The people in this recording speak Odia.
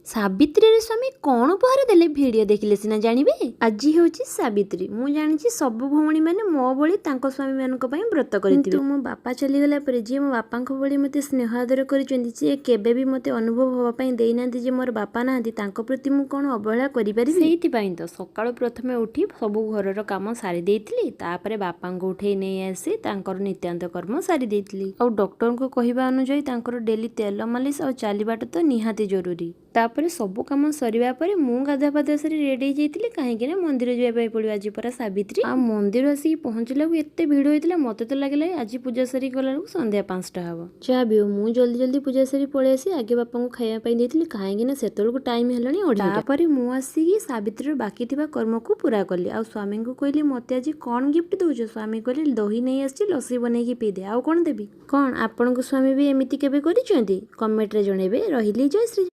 ସାବିତ୍ରୀର ସ୍ୱାମୀ କ'ଣ ଉପହାର ଦେଲେ ଭିଡ଼ିଓ ଦେଖିଲେ ସିନା ଜାଣିବେ। ଆଜି ହେଉଛି ସାବିତ୍ରୀ। ମୁଁ ଜାଣିଛି ସବୁ ଭଉଣୀମାନେ ମୋ ଭଳି ତାଙ୍କ ସ୍ୱାମୀମାନଙ୍କ ପାଇଁ ବ୍ରତ କରିଥିବେ। କିନ୍ତୁ ମୋ ବାପା ଚାଲିଗଲା ପରେ ଯିଏ ମୋ ବାପାଙ୍କ ଭଳି ମୋତେ ସ୍ନେହ ଆଦର କରିଛନ୍ତି, ସିଏ କେବେ ବି ମୋତେ ଅନୁଭବ ହେବା ପାଇଁ ଦେଇନାହାନ୍ତି ଯେ ମୋର ବାପା ନାହାନ୍ତି, ତାଙ୍କ ପ୍ରତି ମୁଁ କ'ଣ ଅବହେଳା କରିପାରିବି। ସେଇଥିପାଇଁ ତ ସକାଳୁ ପ୍ରଥମେ ଉଠି ସବୁ ଘରର କାମ ସାରି ଦେଇଥିଲି, ତାପରେ ବାପାଙ୍କୁ ଉଠେଇ ନେଇ ଆସି ତାଙ୍କର ନିତ୍ୟାନ୍ତ କର୍ମ ସାରି ଦେଇଥିଲି। ଆଉ ଡକ୍ଟରଙ୍କ କହିବା ଅନୁଯାୟୀ ତାଙ୍କର ଡେଲି ତେଲ ମାଲିସ ଆଉ ଚାଲିବାଟା ତ ନିହାତି ଜରୁରୀ। ତାପରେ ସବୁ କାମ ସରିବା ପରେ ମୁଁ ଗାଧୁଆ ପାଧୁଆ ସାରି ରେଡି ହେଇଯାଇଥିଲି, କାହିଁକି ନା ମନ୍ଦିର ଯିବା ପାଇଁ ପଡ଼ିବ, ଆଜି ପରା ସାବିତ୍ରୀ। ଆଉ ମନ୍ଦିର ଆସିକି ପହଞ୍ଚିଲାକୁ ଏତେ ଭିଡ଼ ହେଇଥିଲା, ମୋତେ ତ ଲାଗିଲା ଆଜି ପୂଜା ସାରିକି ଗଲାବେଳକୁ ସନ୍ଧ୍ୟା 5ଟା ହବ। ଯାହା ବି ହଉ ମୁଁ ଜଲ୍ଦି ପୂଜା ସାରି ପଳେଇ ଆସି ଆଗେ ବାପାଙ୍କୁ ଖାଇବା ପାଇଁ ଦେଇଥିଲି, କାହିଁକି ନା ସେତେବେଳକୁ ଟାଇମ ହେଲାଣି 2:30। ତାପରେ ମୁଁ ଆସିକି ସାବିତ୍ରୀର ବାକି ଥିବା କର୍ମକୁ ପୁରା କଲି। ଆଉ ସ୍ୱାମୀଙ୍କୁ କହିଲି ମୋତେ ଆଜି କ'ଣ ଗିଫ୍ଟ ଦଉଛ? ସ୍ୱାମୀ କହିଲେ ଦହି ନେଇ ଆସିଛି, ଲସି ବନେଇକି ପିଇଦେ, ଆଉ କ'ଣ ଦେବି। କ'ଣ ଆପଣଙ୍କ ସ୍ୱାମୀ ବି ଏମିତି କେବେ କରିଛନ୍ତି? କମେଣ୍ଟରେ ଜଣେଇବେ। ରହିଲି, ଜୟ ଶ୍ରୀ।